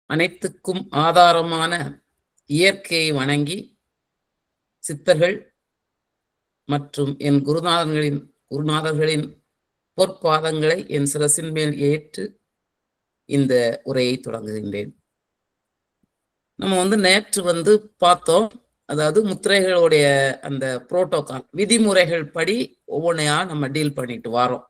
அனைத்துக்கும் ஆதாரமான இயற்கையை வணங்கி சித்தர்கள் மற்றும் என் குருநாதர்களின் பொற்பாதங்களை என் சிரசின் மேல் ஏற்று இந்த உரையை தொடங்குகின்றேன். நம்ம நேற்று பார்த்தோம். அதாவது முத்திரைகளுடைய அந்த புரோட்டோகால் விதிமுறைகள் படி ஒவ்வொன்றையா நம்ம டீல் பண்ணிட்டு வரோம்.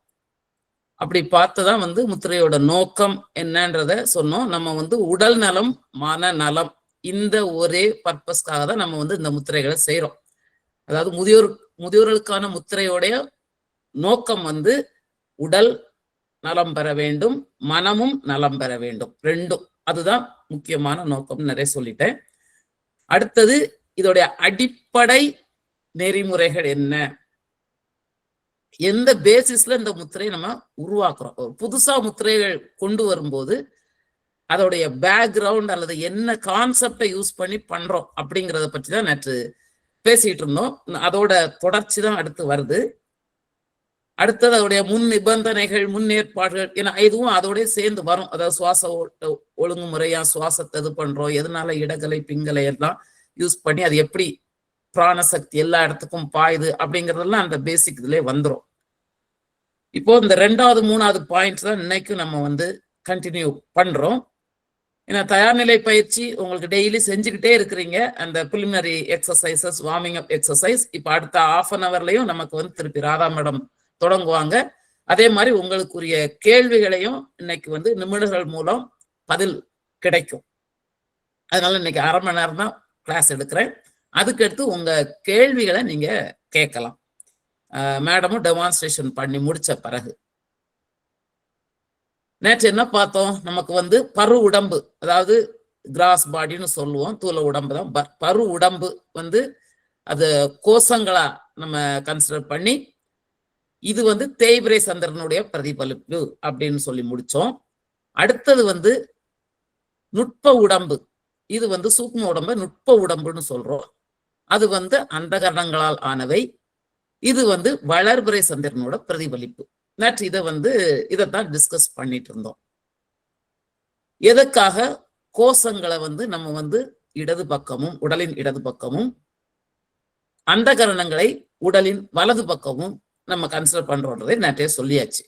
அப்படி பார்த்துதான் முத்திரையோட நோக்கம் என்னன்றத சொன்னோம். நம்ம உடல் நலம், மன நலம், இந்த ஒரே பர்பஸ்க்காக தான் நம்ம இந்த முத்திரைகளை செய்யறோம். அதாவது முதியோர்களுக்கான முத்திரையோடைய நோக்கம் உடல் நலம் பெற வேண்டும், மனமும் நலம் பெற வேண்டும், ரெண்டும். அதுதான் முக்கியமான நோக்கம். நிறைய சொல்லிட்டேன். அடுத்தது இதோடைய அடிப்படை நெறிமுறைகள் என்ன, எந்த பேசிஸ்ல இந்த முத்திரையை நம்ம உருவாக்குறோம். புதுசா முத்திரைகள் கொண்டு வரும்போது அதோடைய பேக்ரவுண்ட் அல்லது என்ன கான்செப்டை யூஸ் பண்ணி பண்றோம் அப்படிங்கிறத பற்றி தான் நேற்று பேசிட்டு இருந்தோம். அதோட தொடர்ச்சி தான் அடுத்து வருது. அடுத்தது அதோடைய முன் நிபந்தனைகள், முன்னேற்பாடுகள் என இதுவும் அதோடய சேர்ந்து வரும். அதாவது சுவாச ஒழுங்குமுறையா சுவாசத்தை இது பண்றோம், எதனால இடகலை பிங்கலை எல்லாம் யூஸ் பண்ணி அது எப்படி பிராணசக்தி எல்லா இடத்துக்கும் பாயுது அப்படிங்கறதெல்லாம் அந்த பேசிக் இதுல வந்துடும். இப்போ இந்த 2வது 3வது பாயிண்ட் தான் இன்னைக்கு நம்ம கண்டினியூ பண்றோம். ஏன்னா தயார்நிலை பயிற்சி உங்களுக்கு டெய்லி செஞ்சுக்கிட்டே இருக்கிறீங்க. அந்த பிலிமினரி எக்ஸசைசஸ், வார்மிங் அப் எக்ஸசைஸ் இப்ப அடுத்த 1/2 hourலையும் நமக்கு திருப்பி ராதா மேடம் தொடங்குவாங்க. அதே மாதிரி உங்களுக்குரிய கேள்விகளையும் இன்னைக்கு நிமிடங்கள் மூலம் பதில் கிடைக்கும். அதனால இன்னைக்கு 1/2 மணி நேரம் தான் கிளாஸ் எடுக்கிறேன். அதுக்கடுத்து உங்க கேள்விகளை நீங்க கேட்கலாம். மேடமும் டெமான்ஸ்ட்ரேஷன் பண்ணி முடிச்ச பிறகு. நேற்று என்ன பார்த்தோம்? நமக்கு பரு உடம்பு, அதாவது கிராஸ் பாடின்னு சொல்லுவோம். தூள உடம்பு தான் பரு உடம்பு. அது கோஷங்களா நம்ம கன்சிடர் பண்ணி இது தேய்பிரை சந்திரனுடைய பிரதிபலிப்பு அப்படின்னு சொல்லி முடிச்சோம். அடுத்தது நுட்ப உடம்பு. இது சூக்ம உடம்பு நுட்ப உடம்புன்னு சொல்றோம். அது அந்த கரணங்களால் ஆனவை. இது வளர்பிறை சந்திரனோட பிரதிபலிப்பு. நேற்று இதைத்தான் டிஸ்கஸ் பண்ணிட்டு இருந்தோம். எதற்காக கோஷங்களை நம்ம இடது பக்கமும், உடலின் இடது பக்கமும், அந்த கரணங்களை உடலின் வலது பக்கமும் நம்ம கன்சிடர் பண்றோன்றதை நேற்றே சொல்லியாச்சு.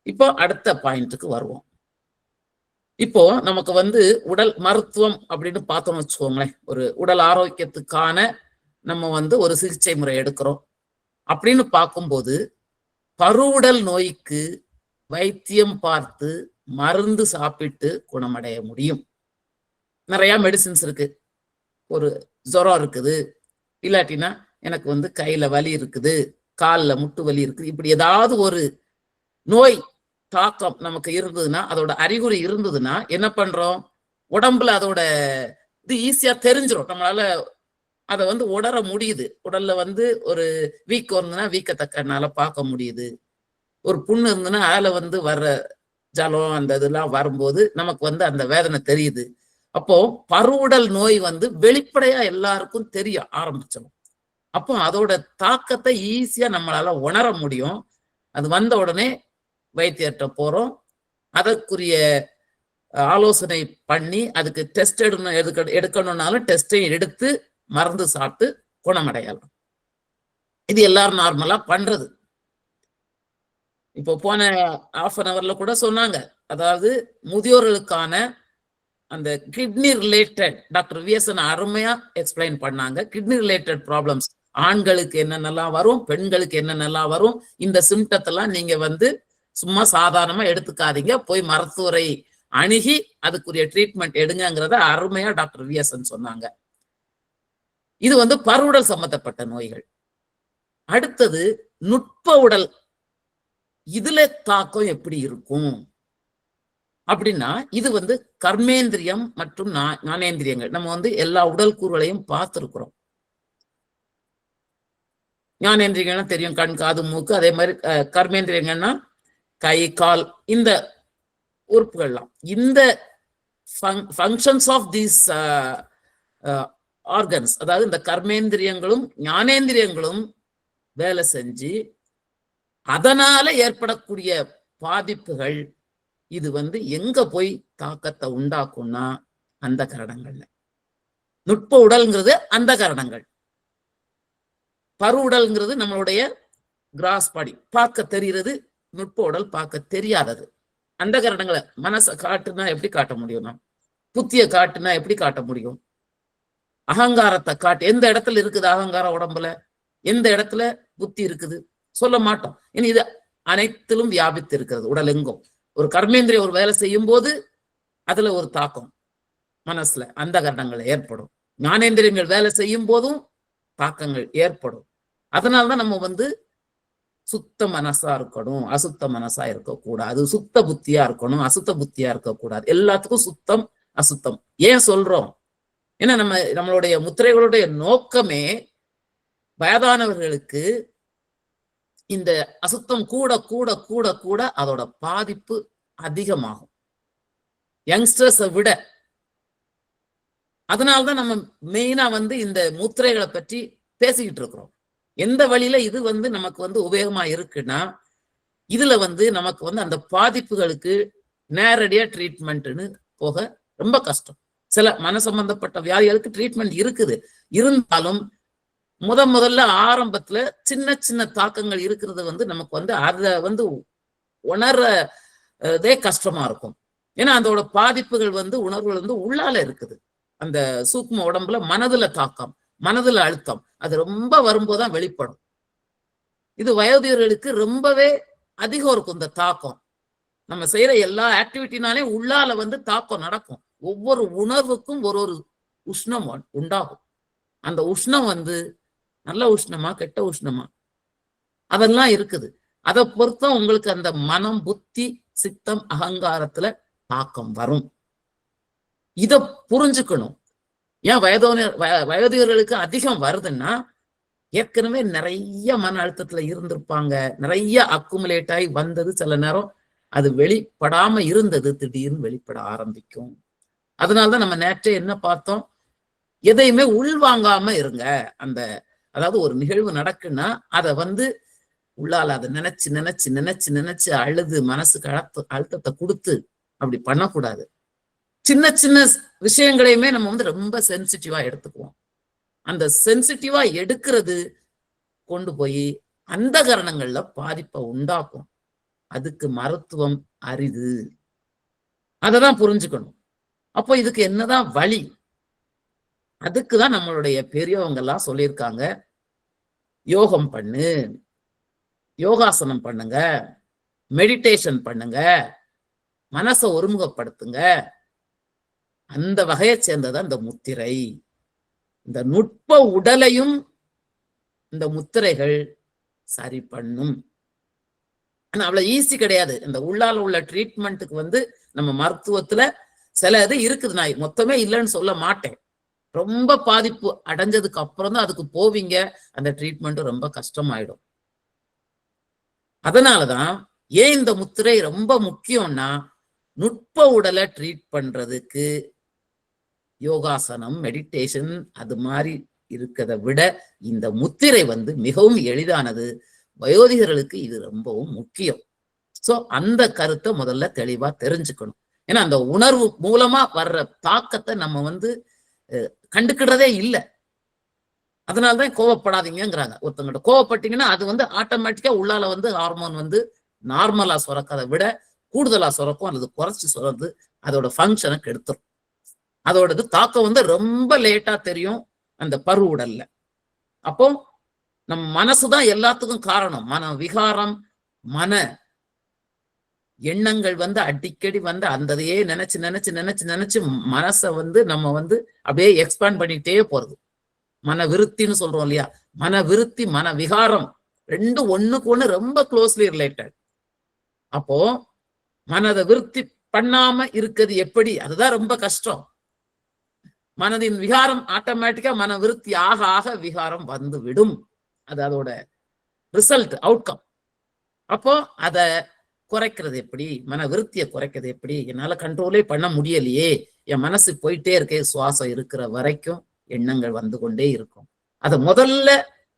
இப்போ அடுத்த பாயிண்ட்டுக்கு வருவோம். இப்போ நமக்கு உடல் மருத்துவம் அப்படின்னு பார்த்தோம்னு வச்சுக்கோங்களேன். ஒரு உடல் ஆரோக்கியத்துக்கான நம்ம ஒரு சிகிச்சை முறை எடுக்கிறோம் அப்படின்னு பார்க்கும்போது பருவுடல் நோய்க்கு வைத்தியம் பார்த்து மருந்து சாப்பிட்டு குணமடைய முடியும். நிறைய மெடிசின்ஸ் இருக்கு. ஒரு ஜுரம் இருக்குது, இல்லாட்டினா எனக்கு கையில வலி இருக்குது, காலில் முட்டு வலி இருக்குது, இப்படி ஏதாவது ஒரு நோய் தாக்கம் நமக்கு இருந்ததுன்னா, அதோட அறிகுறி இருந்ததுன்னா என்ன பண்றோம்? உடம்புல அதோட இது ஈஸியா தெரிஞ்சிடும். நம்மளால அதை உணர முடியுது. உடல்ல ஒரு வீக்கம் இருந்ததுன்னா வீக்கத்தக்கனால பார்க்க முடியுது. ஒரு புண்ணு இருந்ததுன்னா அதுல வர்ற ஜலம் அந்த இதெல்லாம் வரும்போது நமக்கு அந்த வேதனை தெரியுது. அப்போ பருவுடல் நோய் வெளிப்படையா எல்லாருக்கும் தெரிய ஆரம்பிச்சிடும். அப்போ அதோட தாக்கத்தை ஈஸியா நம்மளால உணர முடியும். அது வந்த உடனே வைத்தியர்கிட்ட போறோம். அதற்குரிய ஆலோசனை பண்ணி அதுக்கு டெஸ்ட் எடுக்கணும்னாலும் டெஸ்டையும் எடுத்து மருந்து சாப்பிட்டு குணமடையலாம். இது எல்லாரும் நார்மலா பண்றது. இப்போ போன 1/2 hourல கூட சொன்னாங்க. அதாவது முதியோர்களுக்கான அந்த கிட்னி ரிலேட்டட் டாக்டர் விஎஸ்என் அருமையா எக்ஸ்பிளைன் பண்ணாங்க. கிட்னி ரிலேட்டட் ப்ராப்ளம்ஸ் ஆண்களுக்கு என்னென்னலாம் வரும், பெண்களுக்கு என்னென்னலாம் வரும், இந்த சிம்டத்தெல்லாம் நீங்க சும்மா சாதாரணமா எடுத்துக்காதீங்க. போய் மருத்துவரை அணுகி அதுக்குரிய ட்ரீட்மெண்ட் எடுங்கிறத அருமையா டாக்டர் விஎஸ்என் சொன்னாங்க. இது பருவுடல் சம்பந்தப்பட்ட நோய்கள். அடுத்தது நுட்ப உடல். இதுல தாக்கம் எப்படி இருக்கும் அப்படின்னா, இது கர்மேந்திரியம் மற்றும் ஞானேந்திரியங்கள். நம்ம எல்லா உடல் கூறுகளையும் பார்த்திருக்கிறோம். ஞானேந்திரியங்கள்னா தெரியும், கண், காது, மூக்கு. அதே மாதிரி கர்மேந்திரியங்கள்னா கை, கால், இந்த உறுப்புகள்லாம். இந்த ஃபங்க்ஷன்ஸ் ஆஃப் தீஸ் ஆர்கன்ஸ், அதாவது இந்த கர்மேந்திரியங்களும் ஞானேந்திரியங்களும் வேலை செஞ்சு அதனால ஏற்படக்கூடிய பாதிப்புகள் இது எங்க போய் தாக்கத்தை உண்டாக்கும்னா அந்த கரணங்கள்ல. நுட்ப உடல்ங்கிறது அந்த கரணங்கள். பரு உடல்ங்கிறது நம்மளுடைய கிராஸ் பாடி, பார்க்க தெரிகிறது. நுட்ப உடல் பார்க்க தெரியாதது. அந்த கரணங்களை மனசை காட்டுனா எப்படி காட்ட முடியும்? புத்திய காட்டுனா எப்படி காட்ட முடியும்? அகங்காரத்தை காட்டு. எந்த இடத்துல இருக்குது அகங்காரம் உடம்புல? எந்த இடத்துல புத்தி இருக்குது? சொல்ல மாட்டோம். இனி இது அனைத்திலும் வியாபித்து இருக்கிறது. உடல் எங்கும் ஒரு கர்மேந்திரிய ஒரு வேலை செய்யும் போது அதுல ஒரு தாக்கம் மனசுல அந்த கரணங்கள் ஏற்படும். ஞானேந்திரியங்கள் வேலை செய்யும் போதும் தாக்கங்கள் ஏற்படும். அதனால்தான் நம்ம சுத்த மனசா இருக்கணும், அசுத்த மனசா இருக்கக்கூடாது. சுத்த புத்தியா இருக்கணும், அசுத்த புத்தியா இருக்கக்கூடாது. எல்லாத்துக்கும் சுத்தம் அசுத்தம் ஏன் சொல்றோம்? ஏன்னா நம்மளுடைய முத்திரைகளுடைய நோக்கமே வயதானவர்களுக்கு இந்த அசுத்தம் கூட கூட கூட கூட அதோட பாதிப்பு அதிகமாகும் யங்ஸ்டர்ஸை விட. அதனால்தான் நம்ம மெயினா இந்த முத்திரைகளை பற்றி பேசிக்கிட்டு இருக்கிறோம். எந்த வழியில இது நமக்கு உபயோகமா இருக்குன்னா, இதுல நமக்கு அந்த பாதிப்புகளுக்கு நேரடியா ட்ரீட்மெண்ட்னு போக ரொம்ப கஷ்டம். சில மன சம்பந்தப்பட்ட வியாதிகளுக்கு ட்ரீட்மெண்ட் இருக்குது. இருந்தாலும் முதல்ல ஆரம்பத்துல சின்ன சின்ன தாக்கங்கள் இருக்கிறது நமக்கு அதை உணர்றதே கஷ்டமா இருக்கும். ஏன்னா அதோட பாதிப்புகள் உணர்வுகள் உள்ளால இருக்குது. அந்த சூக்ம உடம்புல மனதுல தாக்கம், மனதுல அழுத்தம் அது ரொம்ப வரும்போதுதான் வெளிப்படும். இது வயோதிகர்களுக்கு ரொம்பவே அதிகம் இருக்கும் இந்த தாக்கம். நம்ம செய்யற எல்லா ஆக்டிவிட்டினாலே உள்ளால தாக்கம் நடக்கும். ஒவ்வொரு உணர்வுக்கும் ஒரு ஒரு உஷ்ணம் உண்டாகும். அந்த உஷ்ணம் நல்ல உஷ்ணமா கெட்ட உஷ்ணமா அதெல்லாம் இருக்குது. அதை பொறுத்தும் உங்களுக்கு அந்த மனம், புத்தி, சித்தம், அகங்காரத்துல தாக்கம் வரும். இத புரிஞ்சுக்கணும். ஏன் வயோதிகர்களுக்கு அதிகம் வருதுன்னா, ஏற்கனவே நிறைய மன அழுத்தத்துல இருந்திருப்பாங்க. நிறைய அக்குமுலேட் ஆகி வந்தது. சில நேரம் அது வெளிப்படாம இருந்தது, திடீர்னு வெளிப்பட ஆரம்பிக்கும். அதனாலதான் நம்ம நேற்றே என்ன பார்த்தோம்? எதையுமே உள்வாங்காம இருங்க. அதாவது ஒரு நிகழ்வு நடக்குன்னா அதை உள்ளால அதை நினைச்சு நினைச்சு நினைச்சு நினைச்சு அழுது மனசுக்கு அழுத்தத்தை கொடுத்து அப்படி பண்ணக்கூடாது. சின்ன சின்ன விஷயங்களையுமே நம்ம ரொம்ப சென்சிட்டிவா எடுத்துக்குவோம். அந்த சென்சிட்டிவா எடுக்கிறது கொண்டு போய் அந்த கரணங்கள்ல பாதிப்பை உண்டாக்கும். அதுக்கு மருத்துவம் அரிது. அததான் புரிஞ்சுக்கணும். அப்போ இதுக்கு என்னதான் வழி? அதுக்குதான் நம்மளுடைய பெரியவங்க எல்லாம் சொல்லியிருக்காங்க, யோகம் பண்ணு, யோகாசனம் பண்ணுங்க, மெடிடேஷன் பண்ணுங்க, மனசை ஒருமுகப்படுத்துங்க. அந்த வகையை சேர்ந்ததான் இந்த முத்திரை. இந்த நுட்ப உடலையும் இந்த முத்திரைகள் சரி பண்ணும். ஆனா அவ்வளவு ஈஸி கிடையாது. இந்த உள்ளால உள்ள ட்ரீட்மெண்ட்டுக்கு நம்ம மருத்துவத்துல சில இது இருக்குது. நான் மொத்தமே இல்லைன்னு சொல்ல மாட்டேன். ரொம்ப பாதிப்பு அடைஞ்சதுக்கு அப்புறம் தான் அதுக்கு போவீங்க. அந்த ட்ரீட்மெண்ட் ரொம்ப கஷ்டமாயிடும். அதனாலதான் ஏன் இந்த முத்திரை ரொம்ப முக்கியம்னா, நுட்ப உடலை ட்ரீட் பண்றதுக்கு யோகாசனம், மெடிடேஷன் அது மாதிரி இருக்கிறத விட இந்த முத்திரை மிகவும் எளிதானது. வயோதிகர்களுக்கு இது ரொம்பவும் முக்கியம். சோ அந்த கருத்தை முதல்ல தெளிவா தெரிஞ்சுக்கணும். ஏன்னா அந்த உணர்வு மூலமா வர்ற தாக்கத்தை நம்ம கண்டுக்கிறதே இல்லை. அதனாலதான் கோவப்படாதீங்கிறாங்க. ஒருத்தங்கிட்ட கோவப்பட்டீங்கன்னா அது ஆட்டோமேட்டிக்கா உள்ளால ஹார்மோன் நார்மலா சுரக்கிறத விட கூடுதலா சுரக்கும் அல்லது குறைச்சி சுரந்து அதோட ஃபங்க்ஷனை கெடுத்துரும். அதோடது தாக்கம் ரொம்ப லேட்டா தெரியும் அந்த பரு உடல்ல. அப்போ நம்ம மனசுதான் எல்லாத்துக்கும் காரணம். மன விகாரம், மன எண்ணங்கள் அடிக்கடி அந்ததையே நினைச்சு நினைச்சு நினைச்சு நினைச்சு மனசை நம்ம அப்படியே எக்ஸ்பேண்ட் பண்ணிட்டே போறது. மன விருத்தின்னு சொல்றோம் இல்லையா? மன விருத்தி, மன விகாரம் ரெண்டும் ஒண்ணுக்கு ஒண்ணு ரொம்ப க்ளோஸ்லி ரிலேட்டட். அப்போ மனதை விருத்தி பண்ணாம இருக்கிறது எப்படி? அதுதான் ரொம்ப கஷ்டம். மனதின் விகாரம் ஆட்டோமேட்டிக்கா மன விருத்தி ஆக ஆக விகாரம் விடும். அது அதோட ரிசல்ட், அவுட்கம். அப்போ அத குறைக்கிறது எப்படி? மன விருத்தியை குறைக்கிறது எப்படி? என்னால கண்ட்ரோலே பண்ண முடியலையே, என் மனசு போயிட்டே இருக்கே, சுவாசம் இருக்கிற வரைக்கும் எண்ணங்கள் கொண்டே இருக்கும். அத முதல்ல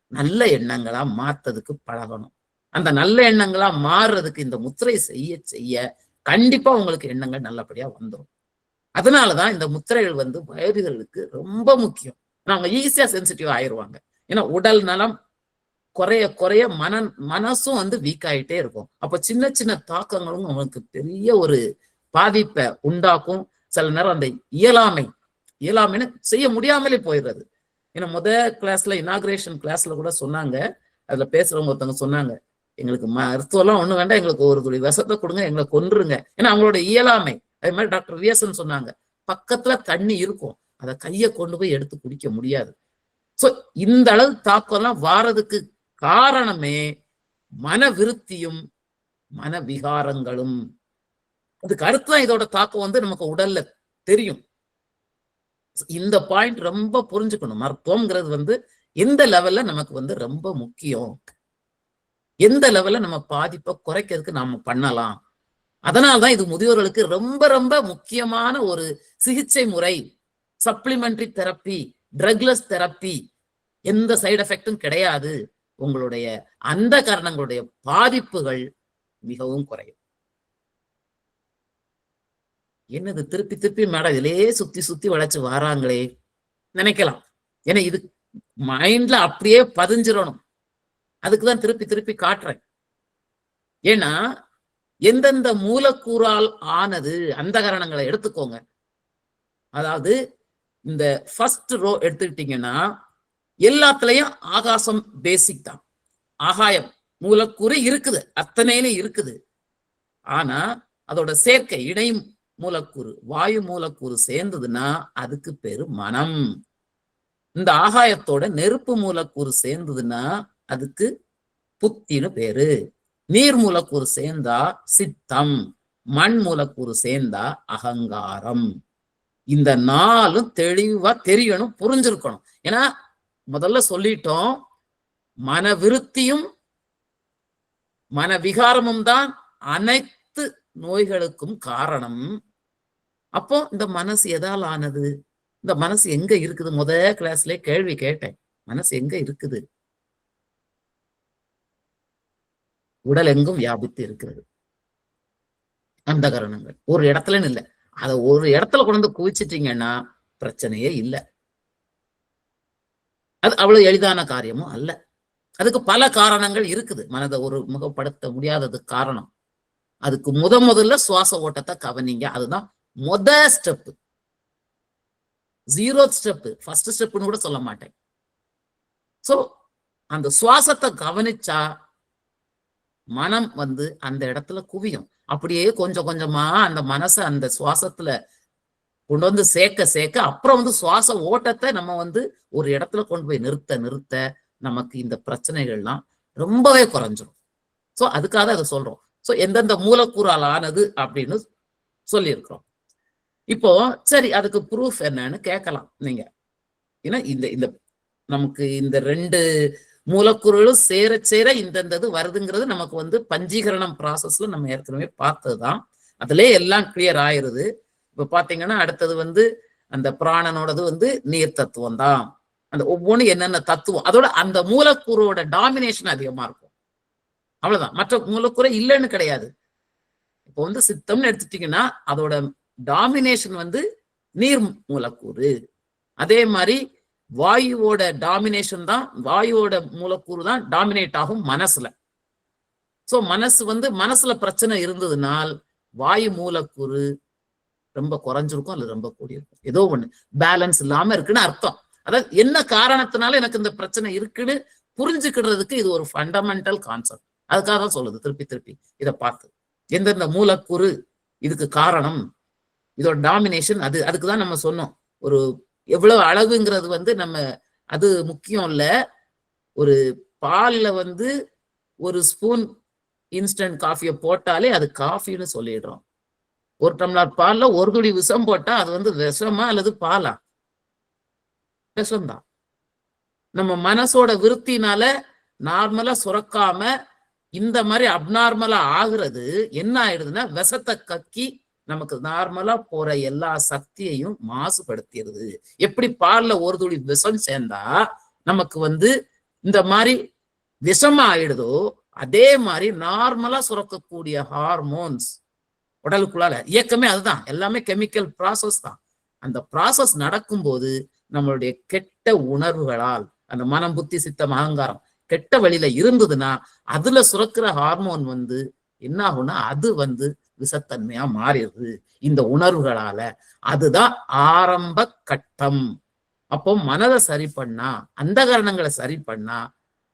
நல்ல எண்ணங்களா மாத்ததுக்கு பழகணும். அந்த நல்ல எண்ணங்களா மாறுறதுக்கு இந்த முத்திரை செய்ய செய்ய கண்டிப்பா உங்களுக்கு எண்ணங்கள் நல்லபடியா வந்துடும். அதனாலதான் இந்த முத்திரைகள் வந்து வயதுகளுக்கு ரொம்ப முக்கியம். அவங்க ஈஸியா சென்சிட்டிவ் ஆயிடுவாங்க. ஏன்னா உடல் நலம் குறைய குறைய மனசும் வந்து வீக் ஆயிட்டே இருக்கும். அப்ப சின்ன சின்ன தாக்கங்களும் அவனுக்கு பெரிய ஒரு பாதிப்பை உண்டாக்கும். சில நேரம் அந்த இயலாமைன்னு செய்ய முடியாமலே போயிடுறது. ஏன்னா கிளாஸ்ல இனாகிரேஷன் கிளாஸ்ல கூட சொன்னாங்க, அதுல பேசுறவங்க ஒருத்தவங்க சொன்னாங்க, எங்களுக்கு மருத்துவம் எல்லாம் ஒண்ணு வேண்டாம், எங்களுக்கு ஒரு துளி விஷத்தை கொடுங்க, எங்களை கொன்றுங்க. ஏன்னா அவங்களோட இயலாமை. அதே மாதிரி டாக்டர் விஎஸ்என் சொன்னாங்க, பக்கத்துல தண்ணி இருக்கும், அதை கையை கொண்டு போய் எடுத்து குடிக்க முடியாது. சோ இந்த அளவு தாக்கம் எல்லாம் வாரதுக்கு காரணமே மன விருத்தியும் மன விகாரங்களும். அதுக்கு அடுத்துதான் இதோட தாக்கம் வந்து நமக்கு உடல்ல தெரியும். இந்த பாயிண்ட் ரொம்ப புரிஞ்சுக்கணும். மருத்துவம்ங்கிறது வந்து எந்த லெவல்ல நமக்கு வந்து ரொம்ப முக்கியம், எந்த லெவல்ல நம்ம பாதிப்பை குறைக்கிறதுக்கு நாம பண்ணலாம். அதனால்தான் இது முதியோர்களுக்கு ரொம்ப ரொம்ப முக்கியமான ஒரு சிகிச்சை முறை. சப்ளிமெண்டரி தெரப்பி, ட்ரக்லெஸ் தெரப்பி, எந்த சைடு எஃபெக்டும் கிடையாது. உங்களுடைய அந்த காரணங்களுடைய பாதிப்புகள் மிகவும் குறையும். என்னது திருப்பி திருப்பி மேடம் இதிலேயே சுத்தி சுத்தி வளைச்சு வராங்களே நினைக்கலாம். ஏன்னா இது மைண்ட்ல அப்படியே பதிஞ்சிடணும். அதுக்குதான் திருப்பி திருப்பி காட்டுறேன். ஏன்னா எந்தெந்த மூலக்கூறால் ஆனது அந்த காரணங்களை எடுத்துக்கோங்க. அதாவது இந்த ஃபர்ஸ்ட் ரோ எடுத்துக்கிட்டீங்கன்னா எல்லாத்துலயும் ஆகாசம் பேசிக் தான். ஆகாயம் மூலக்கூறு இருக்குது, அத்தனையிலும் இருக்குது. ஆனா அதோட சேர்க்கை இணை மூலக்கூறு, வாயு மூலக்கூறு சேர்ந்ததுன்னா அதுக்கு பேரு மனம். இந்த ஆகாயத்தோட நெருப்பு மூலக்கூறு சேர்ந்ததுன்னா அதுக்கு புத்தின்னு பேரு. நீர் மூலக்கூறு சேர்ந்தா சித்தம், மண் மூலக்கூறு சேர்ந்தா அகங்காரம். இந்த நாளும் தெளிவா தெரியணும், புரிஞ்சிருக்கணும். ஏன்னா முதல்ல சொல்லிட்டோம், மன விருத்தியும் மன விகாரமும் தான் அனைத்து நோய்களுக்கும் காரணம். அப்போ இந்த மனசு எதால் ஆனது? இந்த மனசு எங்க இருக்குது? கிளாஸ்ல கேள்வி கேட்டேன், மனசு எங்க இருக்குது? உடல் எங்கும் வியாபித்து இருக்கிறது. அந்த காரணங்கள் ஒரு இடத்துலன்னு இல்லை, அதை ஒரு இடத்துல கொண்டு வந்து குவிச்சிட்டீங்கன்னா பிரச்சனையே இல்லை. அது அவ்வளவு எளிதான காரியமும் அல்ல. அதுக்கு பல காரணங்கள் இருக்குது. மனதை ஒரு முகப்படுத்த முடியாததுக்கு காரணம். அதுக்கு முதல்ல சுவாச ஓட்டத்தை கவனிங்க. அதுதான் ஸ்டெப். 0th ஸ்டெப், ஃபர்ஸ்ட் ஸ்டெப்னு கூட சொல்ல மாட்டேன். சோ அந்த சுவாசத்தை கவனிச்சா மனம் வந்து அந்த இடத்துல குவியும். அப்படியே கொஞ்சம் கொஞ்சமா அந்த மனசை அந்த சுவாசத்துல கொண்டு வந்து சேர்க்க அப்புறம் வந்து சுவாச ஓட்டத்தை நம்ம வந்து ஒரு இடத்துல கொண்டு போய் நிறுத்த நமக்கு இந்த பிரச்சனைகள்லாம் ரொம்பவே குறைஞ்சிரும். சோ அதுக்காக அதை சொல்றோம். சோ எந்தெந்த மூலக்கூறால் ஆனது அப்படின்னு சொல்லியிருக்கிறோம். இப்போ சரி, அதுக்கு ப்ரூஃப் என்னன்னு கேட்கலாம் நீங்க. ஏன்னா இந்த நமக்கு இந்த 2 மூலக்கூறுகளும் சேர இந்தது வருதுங்கிறது நமக்கு வந்து பஞ்சீகரணம் ப்ராசஸ்ல நம்ம ஏற்கனவே பார்த்ததுதான். அதுலயே எல்லாம் கிளியர் ஆயிருது. இப்ப பாத்தீங்கன்னா அடுத்தது வந்து அந்த பிராணனோடது வந்து நீர் தத்துவம் தான். அந்த ஒவ்வொன்றும் என்னென்ன தத்துவம், அதோட அந்த மூலக்கூறோட டாமினேஷன் அதிகமா இருக்கும். அவ்வளவுதான், மற்ற மூலக்கூறு இல்லைன்னு கிடையாது. இப்போ வந்து சித்தம்னு எடுத்துட்டீங்கன்னா அதோட டாமினேஷன் வந்து நீர் மூலக்கூறு. அதே மாதிரி வாயுவோட டாமினேஷன் தான், வாயுவோட மூலக்கூறு தான் டாமினேட் ஆகும் மனசுல. சோ மனசு வந்து மனசுல பிரச்சனை இருந்ததுனால் வாயு மூலக்கூறு ரொம்ப குறைஞ்சிருக்கும் அல்லது ரொம்ப கூடியிருக்கும். ஏதோ ஒண்ணு பேலன்ஸ் இல்லாம இருக்குன்னு அர்த்தம். அதாவது என்ன காரணத்தினால எனக்கு இந்த பிரச்சனை இருக்குன்னு புரிஞ்சுக்கிறதுக்கு இது ஒரு ஃபண்டமெண்டல் கான்செப்ட். அதுக்காக தான் சொல்லுது திருப்பி இதை பார்த்து எந்தெந்த மூலக்கூறு இதுக்கு காரணம், இதோட டாமினேஷன். அதுக்குதான் நம்ம சொன்னோம், ஒரு எவ்வளவு அளவுங்கிறது வந்து நம்ம அது முக்கியம் இல்ல. ஒரு பால்ல வந்து ஒரு ஸ்பூன் இன்ஸ்டன்ட் காஃபியை போட்டாலே அது காஃபின்னு சொல்லிடுறோம். ஒரு டம்ளர் பால்ல ஒரு துளி விஷம் போட்டா அது வந்து விஷமா அல்லது பாலா? விஷம்தான். நம்ம மனசோட விருத்தினால நார்மலா சுரக்காம இந்த மாதிரி அப்நார்மலா ஆகுறது என்ன ஆயிடுதுன்னா விஷத்தை கக்கி நமக்கு நார்மலா போற எல்லா சக்தியையும் மாசுபடுத்திடுது. எப்படி பால்ல ஒரு துளி விஷம் சேர்ந்தா நமக்கு வந்து இந்த மாதிரி விஷமா ஆயிடுதோ, அதே மாதிரி நார்மலா சுரக்கக்கூடிய ஹார்மோன்ஸ் உடலுக்குள்ளால இயக்கமே அதுதான், எல்லாமே கெமிக்கல் ப்ராசஸ் தான். அந்த ப்ராசஸ் நடக்கும்போது நம்மளுடைய கெட்ட உணர்வுகளால் அந்த மனம், புத்தி, சித்தம், அகங்காரம் கெட்ட வழியில இருந்ததுன்னா அதுல சுரக்கிற ஹார்மோன் வந்து என்ன ஆகும்னா அது வந்து விஷத்தன்மையா மாறிடுது இந்த உணர்வுகளால. அதுதான் ஆரம்ப கட்டம். அப்போ மனதை சரி பண்ணா, அந்த காரணங்களை சரி பண்ணா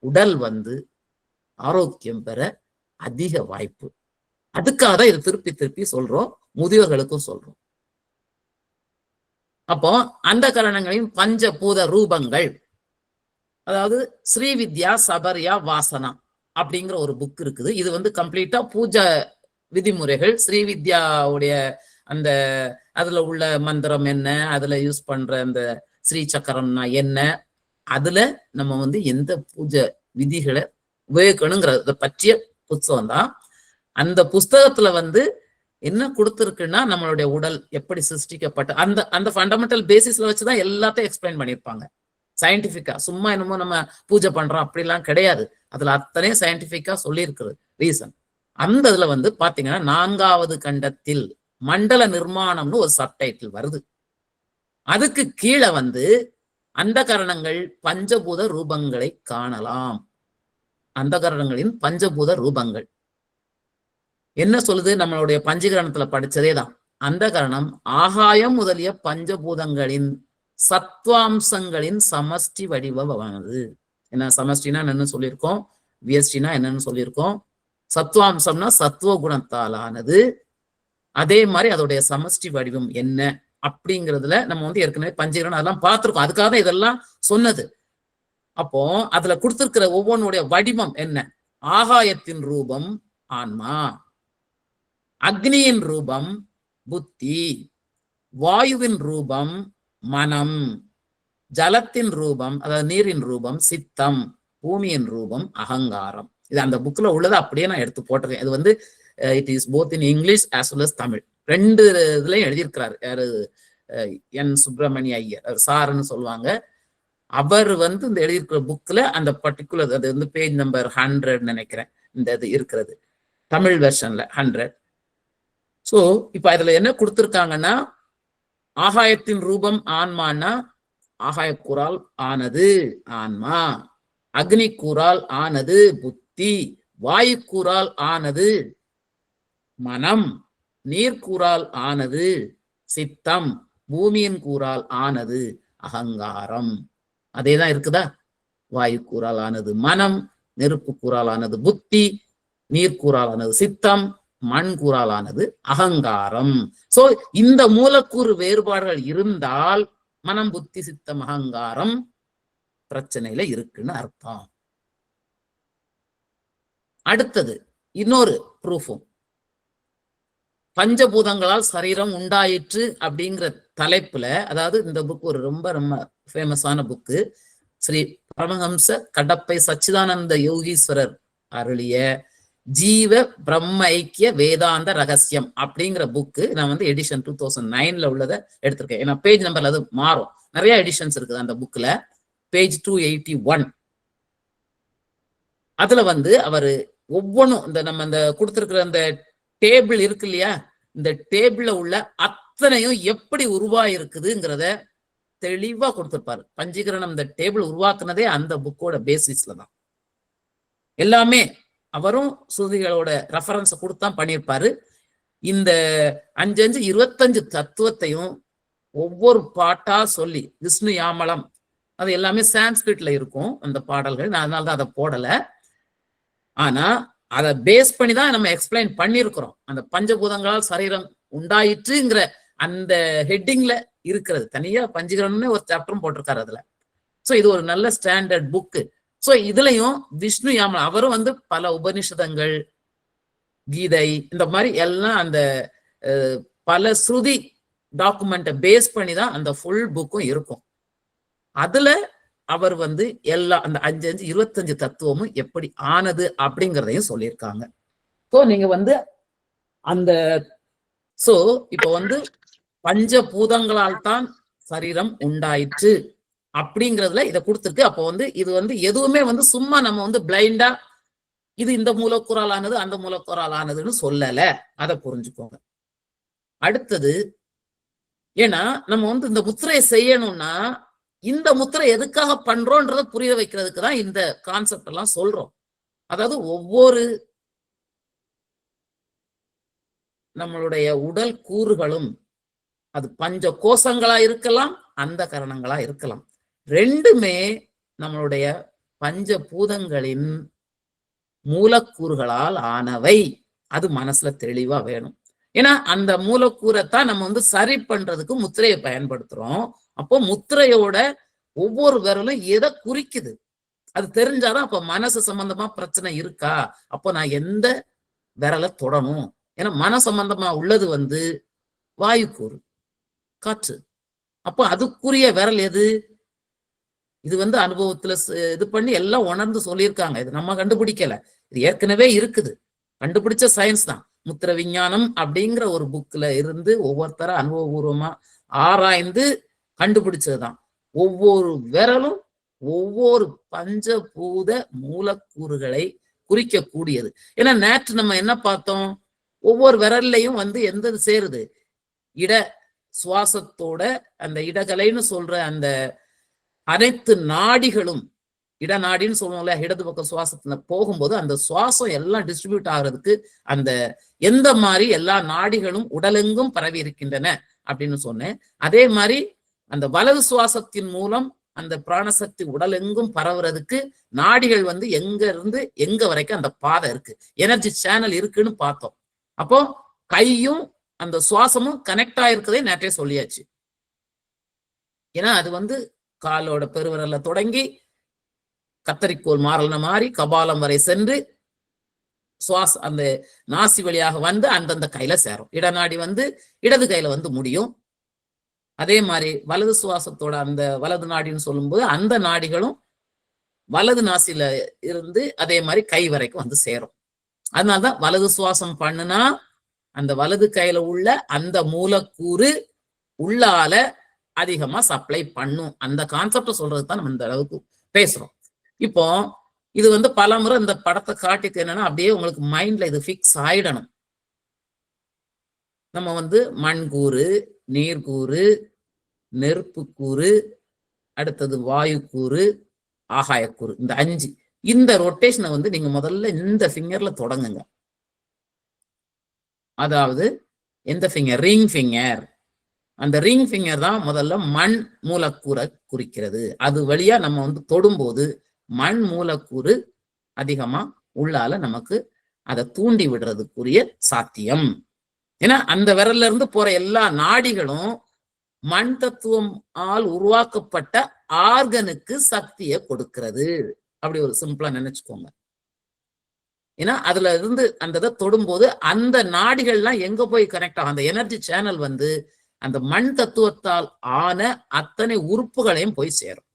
உடல் வந்து ஆரோக்கியம் பெற அதிக வாய்ப்பு. அதுக்காக தான் இதை திருப்பி திருப்பி சொல்றோம், முதியோர்களுக்கும் சொல்றோம். அப்போ அந்த காரணங்களின் பஞ்சபூத ரூபங்கள், அதாவது ஸ்ரீவித்யா சபர்யா வாசனா அப்படிங்கிற ஒரு புக் இருக்குது. இது வந்து கம்ப்ளீட்டா பூஜை விதிமுறைகள், ஸ்ரீவித்யாவுடைய அந்த அதுல உள்ள மந்திரம் என்ன, அதுல யூஸ் பண்ற அந்த ஸ்ரீ சக்கரம்னா என்ன, அதுல நம்ம வந்து எந்த பூஜை விதிகளை உபயோகிக்கணுங்கிறத பற்றிய புத்தகம் தான். அந்த புஸ்தகத்துல வந்து என்ன கொடுத்துருக்குன்னா நம்மளுடைய உடல் எப்படி சிருஷ்டிக்கப்பட்ட அந்த அந்த ஃபண்டமெண்டல் பேசிஸ்ல வச்சுதான் எல்லாத்தையும் எக்ஸ்பிளைன் பண்ணியிருப்பாங்க சயின்டிபிக்கா. சும்மா என்னமோ நம்ம பூஜை பண்றோம் அப்படிலாம் கிடையாது. அதுல அத்தனையும் சயின்டிபிக்கா சொல்லியிருக்கிறது ரீசன். அந்த இதுல வந்து பாத்தீங்கன்னா 4வது கண்டத்தில் மண்டல நிர்மாணம்னு ஒரு சப்டைட்டில் வருது. அதுக்கு கீழே வந்து அந்த கரணங்கள் பஞ்சபூத ரூபங்களை காணலாம். அந்த கரணங்களின் பஞ்சபூத ரூபங்கள் என்ன சொல்லுது? நம்மளுடைய பஞ்சகரணத்துல படிச்சதே தான். அந்த கரணம் ஆகாயம் முதலிய பஞ்சபூதங்களின் சத்வாம்சங்களின் சமஷ்டி வடிவமானது. என்ன சமஷ்டினா என்னன்னு சொல்லியிருக்கோம், வியஷ்டினா என்னன்னு சொல்லியிருக்கோம். சத்வாம்சம்னா சத்துவ குணத்தாலானது. அதே மாதிரி அதோடைய சமஷ்டி வடிவம் என்ன அப்படிங்கிறதுல நம்ம வந்து ஏற்கனவே பஞ்சகரணம் அதெல்லாம் பார்த்திருக்கோம். அதுக்காக தான் இதெல்லாம் சொன்னது. அப்போ அதுல கொடுத்திருக்கிற ஒவ்வொன்றுடைய வடிவம் என்ன? ஆகாயத்தின் ரூபம் ஆன்மா, அக்னியின் ரூபம் புத்தி, வாயுவின் ரூபம் மனம், ஜலத்தின் ரூபம் அதாவது நீரின் ரூபம் சித்தம், பூமியின் ரூபம் அகங்காரம். இது அந்த புக்ல உள்ளதை அப்படியே நான் எடுத்து போட்டிருக்கேன். இது வந்து it is both in English as well as Tamil. 2 இதுலயும் எழுதியிருக்கிறாரு. யாரு? என் சுப்பிரமணிய ஐயர் சாருன்னு சொல்லுவாங்க. அவர் வந்து இந்த எழுதியிருக்கிற புக்ல அந்த பர்டிகுலர் அது வந்து பேஜ் நம்பர் 100 நினைக்கிறேன் இந்த இது இருக்கிறது தமிழ் வெர்ஷன்ல 100. சோ இப்ப அதுல என்ன கொடுத்திருக்காங்கன்னா, ஆகாயத்தின் ரூபம் ஆன்மானா ஆகாயக்கூறால் ஆனது ஆன்மா, அக்னி கூறால் ஆனது புத்தி, வாயு கூறால் ஆனது மனம், நீர்க்கூறால் ஆனது சித்தம், பூமியின் கூறால் ஆனது அகங்காரம். அதேதான் இருக்குதா? வாயு கூறால் ஆனது மனம், நெருப்பு கூறால் ஆனது புத்தி, நீர் கூறால் ஆனது சித்தம், மண் கூறால் ஆனது அகங்காரம். சோ இந்த மூலக்கூறு வேறுபாடுகள் இருந்தால் மனம், புத்தி, சித்தம், அகங்காரம் பிரச்சனையில இருக்குன்னு அர்த்தம். அடுத்தது இன்னொரு ப்ரூஃபும், பஞ்சபூதங்களால் சரீரம் உண்டாயிற்று அப்படிங்கிற தலைப்புல, அதாவது இந்த புக் ஒரு ரொம்ப ரொம்ப ஃபேமஸான புக்கு, ஸ்ரீ பரமஹம்ச கடப்பை சச்சிதானந்த யோகீஸ்வரர் அருளிய ஜீவ பிரம்ம ஐக்கிய வேதாந்த ரகசியம் அப்படிங்கிற புக்கு. நான் வந்து எடிஷன் 2009ல உள்ளதை எடுத்திருக்கேன். ஏன்னா பேஜ் நம்பர்ல அது மாறும், நிறைய எடிஷன்ஸ் இருக்குது அந்த புக்ல. பேஜ் 281 அதுல வந்து அவரு ஒவ்வொன்றும் இந்த நம்ம இந்த கொடுத்திருக்கிற அந்த டேபிள் இருக்கு இல்லையா, இந்த டேபிள்ல உள்ள அத்தனையும் எப்படி உருவாயிருக்குதுங்கிறத தெளிவா கொடுத்திருப்பாரு. பஞ்சீகரணம் இந்த டேபிள் உருவாக்குனதே அந்த புக்கோட பேசிஸ்ல தான். எல்லாமே அவரும் ஸ்ருதிகளோட ரெஃபரன்ஸை கொடுத்தான் பண்ணியிருப்பாரு. இந்த 5 25 தத்துவத்தையும் ஒவ்வொரு பாட்டா சொல்லி, விஷ்ணு யாமலம் அது எல்லாமே சான்ஸ்கிரிட்ல இருக்கும் அந்த பாடல்கள். நான் அதனாலதான் அதை போடல. ஆனா அதை பேஸ் பண்ணி தான் நம்ம எக்ஸ்பிளைன் பண்ணியிருக்கிறோம். அந்த பஞ்சபூதங்களால் சரீரம் உண்டாயிற்றுங்கிற அந்த ஹெட்டிங்ல இருக்கிறது. தனியா பஞ்சீகரணம்னு ஒரு சாப்டரும் போட்டிருக்காரு அதுல. சோ இது ஒரு நல்ல ஸ்டாண்டர்ட் புக்கு. சோ இதுலயும் விஷ்ணு யாமலம் அவரும் வந்து பல உபனிஷதங்கள், கீதை இந்த மாதிரி எல்லாம் அந்த பல ஸ்ருதி டாக்குமெண்ட்டை பேஸ் பண்ணி தான் அந்த ஃபுல் புக்கும் இருக்கும். அதுல அவர் வந்து எல்லா அந்த 5 25 தத்துவமும் எப்படி ஆனது அப்படிங்கிறதையும் சொல்லியிருக்காங்க. ஸோ நீங்க வந்து அந்த சோ இப்ப வந்து பஞ்சபூதங்களால் தான் சரீரம் உண்டாயிற்று அப்படிங்கிறதுல இதை கொடுத்துருக்கு. அப்போ வந்து இது வந்து எதுவுமே வந்து சும்மா நம்ம வந்து பிளைண்டா இது இந்த மூலக்கூறால் ஆனது அந்த மூலக்கூறால் ஆனதுன்னு சொல்லல. அதை புரிஞ்சுக்கோங்க. அடுத்தது, ஏன்னா நம்ம வந்து இந்த முத்திரையை செய்யணும்னா இந்த முத்திரை எதுக்காக பண்றோன்றத புரிய வைக்கிறதுக்கு தான் இந்த கான்செப்ட் எல்லாம் சொல்றோம். அதாவது ஒவ்வொரு நம்மளுடைய உடல் கூறுகளும் அது பஞ்ச கோஷங்களா இருக்கலாம், அந்த கரணங்களா இருக்கலாம். ரெண்டுமே நம்மளுடைய பஞ்ச பூதங்களின் மூலக்கூறுகளால் ஆனவை. அது மனசுல தெளிவா வேணும். ஏன்னா அந்த மூலக்கூறைத்தான் நம்ம வந்து சரி பண்றதுக்கு முத்திரையை பயன்படுத்துறோம். அப்போ முத்திரையோட ஒவ்வொரு விரலும் எதை குறிக்குது அது தெரிஞ்சாதான் அப்ப மனசு சம்பந்தமா பிரச்சனை இருக்கா, அப்போ நான் எந்த விரலை தொடணும். ஏன்னா மன சம்பந்தமா உள்ளது வந்து வாயுக்கூறு, காற்று. அப்போ அதுக்குரிய விரல் எது? இது வந்து அனுபவத்துல இது பண்ணி எல்லாம் உணர்ந்து சொல்லியிருக்காங்க. இது நம்ம கண்டுபிடிக்கல, இது ஏற்கனவே இருக்குது, கண்டுபிடிச்ச சயின்ஸ் தான். முத்திர விஞ்ஞானம் அப்படிங்கிற ஒரு புக்ல இருந்து ஒவ்வொருத்தர அனுபவபூர்வமா ஆராய்ந்து கண்டுபிடிச்சதுதான். ஒவ்வொரு விரலும் ஒவ்வொரு பஞ்சபூத மூலக்கூறுகளை குறிக்கக்கூடியது. ஏன்னா நேற்று நம்ம என்ன பார்த்தோம், ஒவ்வொரு விரல்லையும் வந்து எந்த சேருது, இட சுவாசத்தோட அந்த இடகலைன்னு சொல்ற அந்த அனைத்து நாடிகளும், இடநாடின்னு சொல்லுவோம்ல, இடது பக்கம் சுவாசத்துல போகும்போது அந்த சுவாசம் எல்லாம் டிஸ்ட்ரிபியூட் ஆகிறதுக்கு அந்த எந்த மாதிரி எல்லா நாடிகளும் உடலெங்கும் பரவி இருக்கின்றன அப்படின்னு சொன்னேன். அதே மாதிரி அந்த வலது சுவாசத்தின் மூலம் அந்த பிராணசக்தி உடலெங்கும் பரவுறதுக்கு நாடிகள் வந்து எங்க இருந்து எங்க வரைக்கும் அந்த பாதை இருக்கு, எனர்ஜி சேனல் இருக்குன்னு பார்த்தோம். அப்போ கையும் அந்த சுவாசமும் கனெக்ட் ஆயிருக்கதே நேற்றே சொல்லியாச்சு. ஏன்னா அது வந்து காலோட பெருவிரல்ல தொடங்கி கத்தரிக்கோள் மாறல மாறி கபாலம் வரை சென்று சுவாசம் அந்த நாசி வழியாக வந்து அந்தந்த கையில சேரும். இடநாடி வந்து இடது கையில வந்து முடியும். அதே மாதிரி வலது சுவாசத்தோட அந்த வலது நாடின்னு சொல்லும்போது அந்த நாடிகளும் வலது நாசில இருந்து அதே மாதிரி கை வரைக்கும் வந்து சேரும். அதனால்தான் வலது சுவாசம் பண்ணுனா அந்த வலது கையில உள்ள அந்த மூலக்கூறு உள்ளால அதிகமா சப்ளை பண்ணும். அந்த கான்செப்ட சொல்றதுக்கு தான் நம்ம இந்த அளவுக்கு பேசுறோம். இப்போ இது வந்து பல முறை இந்த படத்தை காட்டிட்டு என்னன்னா அப்படியே உங்களுக்கு மைண்ட்ல இது ஃபிக்ஸ் ஆயிடணும். நம்ம வந்து மண்கூறு, நீர்கூறு, நெருப்பு கூறு, அடுத்தது வாயுக்கூறு, ஆகாயக்கூறு, இந்த 5 இந்த ரொட்டேஷனை வந்து நீங்க முதல்ல இந்த ஃபிங்கர்ல தொடங்குங்க. அதாவது எந்த ஃபிங்கர்? Ring finger. அந்த ரிங் ஃபிங்கர் தான் முதல்ல மண் மூலக்கூறை குறிக்கிறது. அது வழியா நம்ம வந்து தொடும்போது மண் மூலக்கூறு அதிகமா உள்ளால நமக்கு அதை தூண்டி விடுறதுக்குரிய சாத்தியம். ஏன்னா அந்த விரல்ல இருந்து போற எல்லா நாடிகளும் மண் தத்துவம் ஆல் உருவாக்கப்பட்ட ஆர்கனுக்கு சக்தியை கொடுக்கிறது. அப்படி ஒரு சிம்பிளா நினைச்சுக்கோங்க. ஏன்னா அதுல இருந்து அந்த இதை தொடும்போது அந்த நாடிகள்லாம் எங்க போய் கனெக்ட் ஆகும், அந்த எனர்ஜி சேனல் வந்து அந்த மண் தத்துவத்தால் ஆன அத்தனை உறுப்புகளையும் போய் சேரும்,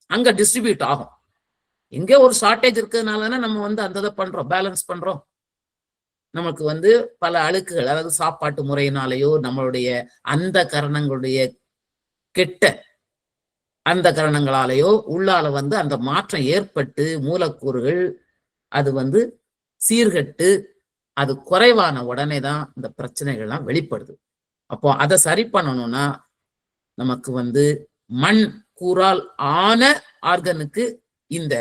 அங்க டிஸ்ட்ரிபியூட் ஆகும். எங்க ஒரு ஷார்டேஜ் இருக்கிறதுனால நம்ம வந்து அந்த இதை பண்றோம், பேலன்ஸ் பண்றோம். நமக்கு வந்து பல அழுக்குகள், அதாவது சாப்பாட்டு முறையினாலேயோ நம்மளுடைய அந்த கரணங்களுடைய கெட்ட அந்த கரணங்களாலேயோ உள்ளால வந்து அந்த மாற்றம் ஏற்பட்டு மூலக்கூறுகள் அது வந்து சீர்கட்டு அது குறைவான உடனே தான் இந்த பிரச்சனைகள்லாம் வெளிப்படுது. அப்போ அதை சரி பண்ணணும்னா நமக்கு வந்து மண் கூறால் ஆன ஆர்கனுக்கு இந்த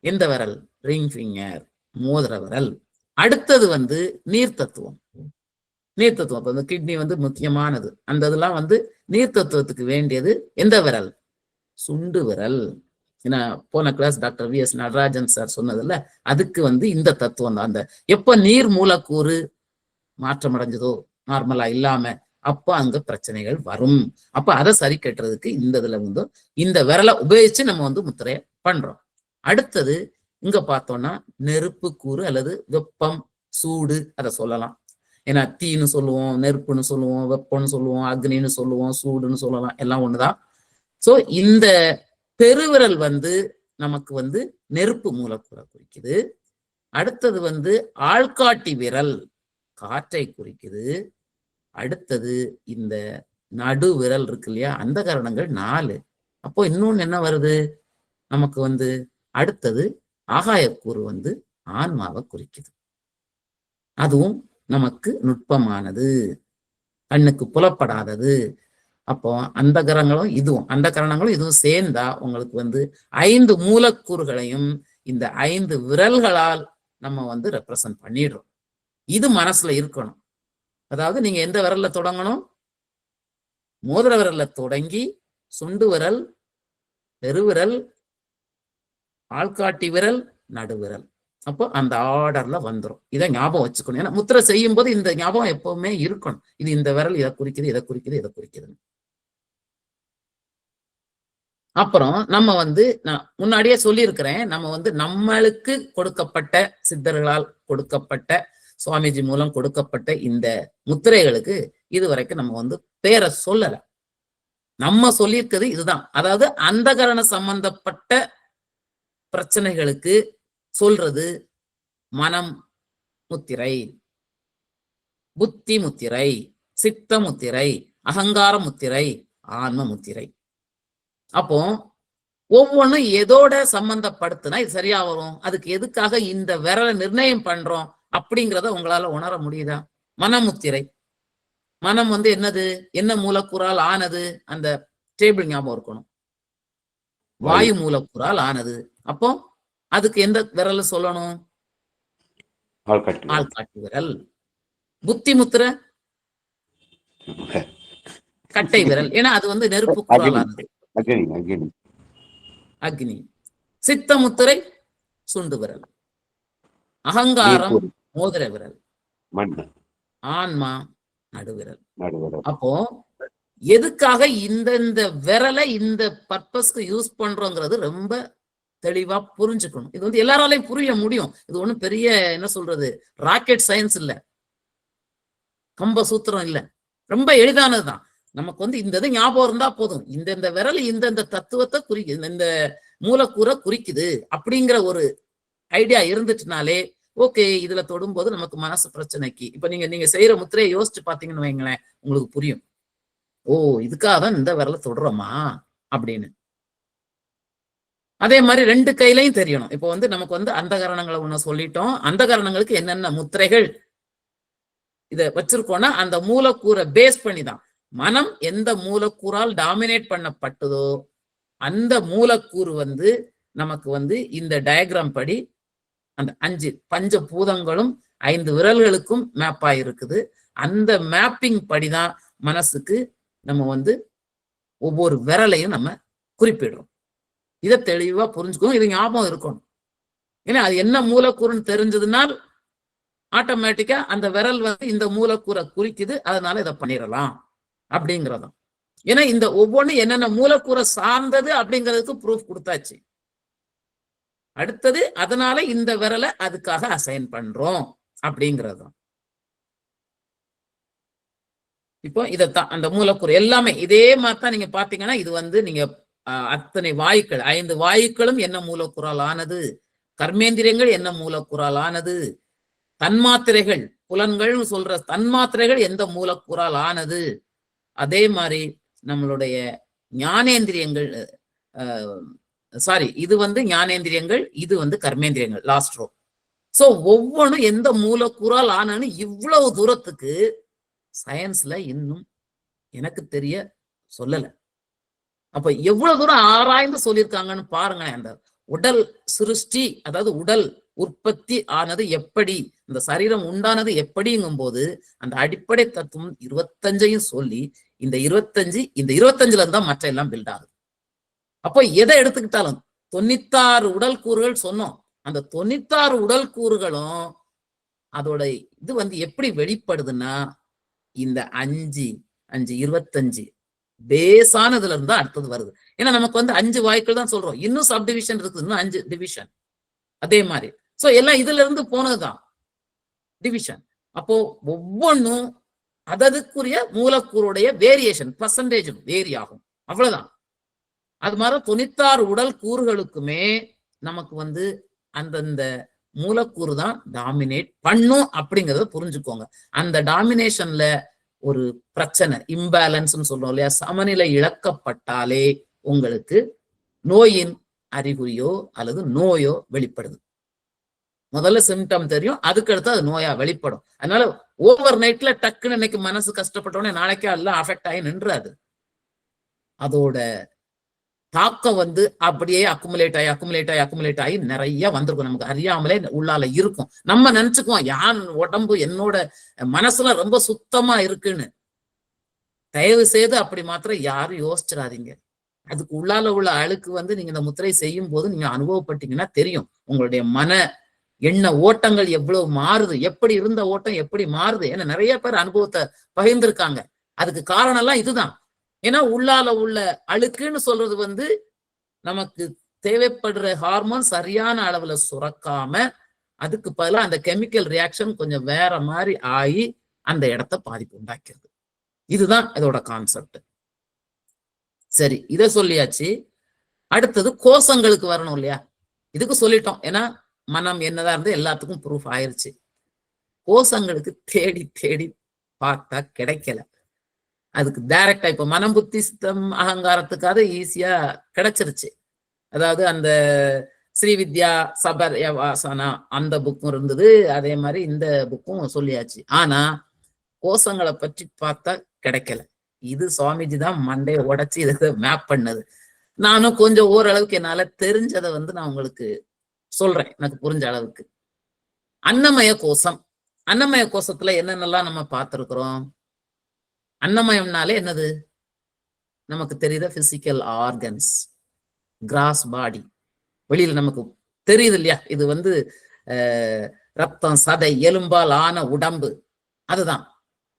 எந்த விரல்? ரிங் ஃபிங்கர், மோதிர விரல். அடுத்தது வந்து நீர் தத்துவம். நீர் தத்துவம் அந்த கிட்னி வந்து முக்கியமானது. அந்த இதெல்லாம் வந்து நீர் தத்துவத்துக்கு வேண்டியது எந்த விரல்? சுண்டு விரல். ஏன்னா போன கிளாஸ் டாக்டர் வி.எஸ். நடராஜன் சார் சொன்னதில்ல, அதுக்கு வந்து இந்த தத்துவம் தான். அந்த எப்ப நீர் மூலக்கூறு மாற்றம் அடைஞ்சதோ, நார்மலா இல்லாம, அப்ப அங்க பிரச்சனைகள் வரும். அப்ப அதை சரி கட்டுறதுக்கு இந்த இதுல வந்து இந்த விரலை உபயோகிச்சு நம்ம வந்து முத்திரைய பண்றோம். அடுத்தது இங்க பார்த்தோம்னா நெருப்பு கூறு அல்லது வெப்பம், சூடு அதை சொல்லலாம். ஏன்னா தீன்னு சொல்லுவோம், நெருப்புன்னு சொல்லுவோம், வெப்பம்னு சொல்லுவோம், அக்னின்னு சொல்லுவோம், சூடுன்னு சொல்லலாம், எல்லாம் ஒண்ணுதான். சோ இந்த பெருவிரல் வந்து நமக்கு வந்து நெருப்பு மூலக்கூறை குறிக்குது. அடுத்தது வந்து ஆள்காட்டி விரல் காற்றை குறிக்குது. அடுத்தது இந்த நடு விரல் இருக்கு இல்லையா, அந்த கரணங்கள் 4. அப்போ இன்னொன்னு என்ன வருது நமக்கு வந்து? அடுத்தது ஆகாயக்கூறு வந்து ஆன்மாவை குறிக்குது. அதுவும் நமக்கு நுட்பமானது, கண்ணுக்கு புலப்படாதது. அப்போ அந்த கரணங்களும் இதுவும் சேர்ந்தா உங்களுக்கு வந்து 5 மூலக்கூறுகளையும் இந்த 5 விரல்களால் நம்ம ரெப்ரசன்ட் பண்ணிடுறோம். இது மனசுல இருக்கணும். அதாவது நீங்க எந்த விரல்ல தொடங்கணும்? மோதிர விரல்ல தொடங்கி சுண்டு விரல், பெருவிரல், ஆள்காட்டி விரல், நடுவிரல். அப்போ அந்த ஆர்டர்ல வந்துடும். இதை ஞாபகம் வச்சுக்கணும். ஏன்னா முத்திரை செய்யும் போது இந்த ஞாபகம் எப்பவுமே இருக்கணும். இது இந்த விரல் இதை குறிக்குது, இதை குறிக்குது, இதை குறிக்குது. அப்புறம் நம்ம நான் முன்னாடியே சொல்லியிருக்கிறேன், நம்ம நம்மளுக்கு கொடுக்கப்பட்ட, சித்தர்களால் கொடுக்கப்பட்ட, சுவாமிஜி மூலம் கொடுக்கப்பட்ட இந்த முத்திரைகளுக்கு இதுவரைக்கும் நம்ம பேரை சொல்லல. நம்ம சொல்லியிருக்கிறது இதுதான். அதாவது அந்தகரண சம்பந்தப்பட்ட பிரச்சனைகளுக்கு சொல்றது மனம் முத்திரை, புத்தி முத்திரை, சித்த முத்திரை, அகங்கார முத்திரை, ஆன்ம முத்திரை. அப்போ ஒவ்வொன்றும் எதோட சம்பந்தப்படுத்தினா இது சரியா வரும். அதுக்கு எதுக்காக இந்த விரலை நிர்ணயம் பண்றோம் அப்படிங்கிறத உங்களால உணர முடியுதா? மனமுத்திரை. மனம் என்னது? என்ன மூலக்கூறால் ஆனது? அந்த டேபிள் ஞாபகம் இருக்கணும். வாயு மூலக்கூறால் ஆனது. அப்போ அதுக்கு எந்த விரல் சொல்லணும்? ஆள்காட்டி விரல். புத்தி முத்திரை கட்டை விரல். ஏன்னா அது நெருப்பு கூறால் ஆனது, அக்னி. சித்த முத்திரை சுண்டு விரல். அகங்காரம் மோதிர விரல். ஆன்மா நடுவிரல். அப்போ எதுக்காக இந்த விரலை இந்த பர்பஸ்க்கு யூஸ் பண்றோங்கிறது ரொம்ப தெளிவா புரிஞ்சுக்கணும். இது எல்லாராலையும் புரிய முடியும். இது ஒண்ணும் பெரிய என்ன சொல்றது ராக்கெட் சயின்ஸ் இல்ல, கம்ப சூத்திரம் இல்ல, ரொம்ப எளிதானதுதான். நமக்கு இந்த இது ஞாபகம் இருந்தா போதும். இந்த விரல் இந்த தத்துவத்தை குறிக்குது, இந்த மூலக்கூறை குறிக்குது அப்படிங்கிற ஒரு ஐடியா இருந்துச்சுனாலே ஓகே. இதுல தொடும்போது நமக்கு மனசு பிரச்சனைக்கு இப்ப நீங்க செய்யற முத்திரையை யோசிச்சு பாத்தீங்கன்னு வைங்களேன், உங்களுக்கு புரியும். ஓ, இதுக்காக தான் இந்த விரல தொடுறோமா அப்படின்னு. அதே மாதிரி 2 கையிலையும் தெரியணும். இப்போ நமக்கு அந்த கரணங்களை ஒண்ணு சொல்லிட்டோம். அந்த கரணங்களுக்கு என்னென்ன முத்திரைகள் இத வச்சிருக்கோம்னா அந்த மூலக்கூறை பேஸ் பண்ணிதான். மனம் எந்த மூலக்கூறால் டாமினேட் பண்ணப்பட்டதோ அந்த மூலக்கூறு நமக்கு இந்த டயக்ராம் படி அந்த 5 பஞ்ச பூதங்களும் 5 விரல்களுக்கும் மேப் ஆயிருக்குது. அந்த மேப்பிங் படிதான் மனசுக்கு நம்ம ஒவ்வொரு விரலையும் நம்ம குறிப்பிடுறோம். இதை தெளிவா புரிஞ்சுக்கணும். இது ஞாபகம் இருக்கணும். ஏன்னா அது என்ன மூலக்கூறுன்னு தெரிஞ்சதுனால் ஆட்டோமேட்டிக்கா அந்த விரல் இந்த மூலக்கூறை குறிக்குது, அதனால இதை பண்ணிடலாம் அப்படிங்கிறதும். ஏன்னா இந்த ஒவ்வொன்றும் என்னென்ன மூலக்கூறை சார்ந்தது அப்படிங்கிறதுக்கு ப்ரூஃப் கொடுத்தாச்சு. அடுத்தது அதனால இந்த விரலை அதுக்காக அசைன் பண்றோம் அப்படிங்கிறதும். இப்போ இதைத்தான் அந்த மூலக்கூறு எல்லாமே இதே மாதிரிதான். நீங்க பாத்தீங்கன்னா இது நீங்க அத்தனை வாயுக்கள் 5 வாயுக்களும் என்ன மூலக்கூறால் ஆனது, கர்மேந்திரியங்கள் என்ன மூலக்கூறால் ஆனது, தன்மாத்திரைகள் புலன்கள் சொல்ற தன்மாத்திரைகள் எந்த மூலக்கூறால் ஆனது, அதே மாதிரி நம்மளுடைய ஞானேந்திரியங்கள் இது ஞானேந்திரியங்கள், இது கர்மேந்திரியங்கள் லாஸ்ட் ரோ. சோ ஒவ்வொன்றும் எந்த மூலக்கூறால் ஆனன்னு இவ்வளவு தூரத்துக்கு சயின்ஸ்ல இன்னும் எனக்கு தெரிய சொல்லல. அப்ப எவ்வளவு தூரம் ஆராய்ந்து சொல்லியிருக்காங்கன்னு பாருங்களேன். அந்த உடல் சிருஷ்டி, அதாவது உடல் உற்பத்தி ஆனது எப்படி, இந்த சரீரம் உண்டானது எப்படிங்கும் போது அந்த அடிப்படை தத்துவம் 25ஐயும் சொல்லி இந்த 25ல இருந்தா மற்ற எல்லாம் பில்ட் ஆகுது. அப்போ எதை எடுத்துக்கிட்டாலும் 96 உடல் கூறுகள் சொன்னோம். அந்த 96 உடல் கூறுகளும் அதோட இது எப்படி வெளிப்படுதுன்னா இந்த 5 25 பேஸானதுல இருந்தா அடுத்தது வருது. ஏன்னா நமக்கு 5 வாய்க்கள் தான் சொல்றோம். இன்னும் சப் டிவிஷன் இருக்குது, இன்னும் 5 டிவிஷன். அதே மாதிரி சோ எல்லாம் இதுல இருந்து போனதுதான் டிவிஷன். அப்போ ஒவ்வொன்றும் அதற்குரிய மூலக்கூறுடைய வேரியேஷன் பர்சன்டேஜ் வேரி ஆகும், அவ்வளவுதான். அது மாதிரி 96 உடல் கூறுகளுக்குமே நமக்கு அந்தந்த மூலக்கூறு தான் டாமினேட் பண்ணும் அப்படிங்கிறத புரிஞ்சுக்கோங்க. அந்த டாமினேஷன்ல ஒரு பிரச்சனை, இம்பேலன்ஸ் சொல்றோம் இல்லையா, சமநிலை இழக்கப்பட்டாலே உங்களுக்கு நோயின் அறிகுறியோ அல்லது நோயோ வெளிப்படுது. முதல்ல சிம்டம் தெரியும், அதுக்கு அடுத்து அது நோயா வெளிப்படும். அதனால ஓவர் நைட்ல டக்குன்னு இன்னைக்கு மனசு கஷ்டப்பட்டோடனே நாளைக்கே எல்லாம் அஃபெக்ட் ஆகி நின்றாது. அதோட தாக்கம் வந்து அப்படியே அக்குமுலேட் ஆகி நிறைய வந்திருக்கும். நமக்கு அறியாமலே உள்ளால இருக்கும். நம்ம நினைச்சுக்குவோம் யான் உடம்பு என்னோட மனசுல ரொம்ப சுத்தமா இருக்குன்னு. தயவு செய்து அப்படி மாத்திரம் யாரும் யோசிச்சிடாதீங்க. அதுக்கு உள்ளால உள்ள அழுக்கு வந்து நீங்க இந்த முத்திரை செய்யும் போது நீங்க அனுபவப்பட்டீங்கன்னா தெரியும். உங்களுடைய மன எண்ண ஓட்டங்கள் எவ்வளவு மாறுது, எப்படி இருந்த ஓட்டம் எப்படி மாறுது. ஏன்னா நிறைய பேர் அனுபவத்தை பகிர்ந்திருக்காங்க. அதுக்கு காரணம் எல்லாம் இதுதான். ஏன்னா உள்ளால உள்ள அழுக்குன்னு சொல்றது வந்து நமக்கு தேவைப்படுற ஹார்மோன் சரியான அளவுல சுரக்காம அதுக்கு பதிலாக அந்த கெமிக்கல் ரியாக்ஷன் கொஞ்சம் வேற மாதிரி ஆகி அந்த இடத்த பாதிப்பு உண்டாக்கிறது. இதுதான் இதோட கான்செப்ட். சரி, இதை சொல்லியாச்சு. அடுத்தது கோஷங்களுக்கு வரணும் இல்லையா? இதுக்கு சொல்லிட்டோம். ஏன்னா மனம் என்னதான் இருந்து எல்லாத்துக்கும் ப்ரூஃப் ஆயிருச்சு. கோஷங்களுக்கு தேடி தேடி பார்த்தா கிடைக்கல. அதுக்கு டைரக்டா இப்ப மனம் புத்தி சித்தம் அகங்காரத்துக்காக ஈஸியா கிடைச்சிருச்சு. அதாவது அந்த ஸ்ரீவித்யா சபர் வாசனா அந்த புக்கும் இருந்தது, அதே மாதிரி இந்த புக்கும் சொல்லியாச்சு. ஆனா கோஷங்களை பற்றி பார்த்தா கிடைக்கல. இது சுவாமிஜி தான் மண்டையை உடைச்சு இதை மேப் பண்ணது. நானும் கொஞ்சம் ஓரளவுக்கு என்னால தெரிஞ்சதை வந்து நான் உங்களுக்கு சொல்றேன், எனக்கு புரிஞ்ச அளவுக்கு. அன்னமய கோஷம், அன்னமய கோஷத்துல என்னென்னலாம் நம்ம பார்த்திருக்கிறோம்? அன்னமயம்னாலே என்னது நமக்கு தெரியுத? பிசிக்கல் ஆர்கன்ஸ், கிராஸ் பாடி, வெளியில நமக்கு தெரியுது இல்லையா? இது வந்து ரத்தம் சதை எலும்பால் ஆன உடம்பு, அதுதான்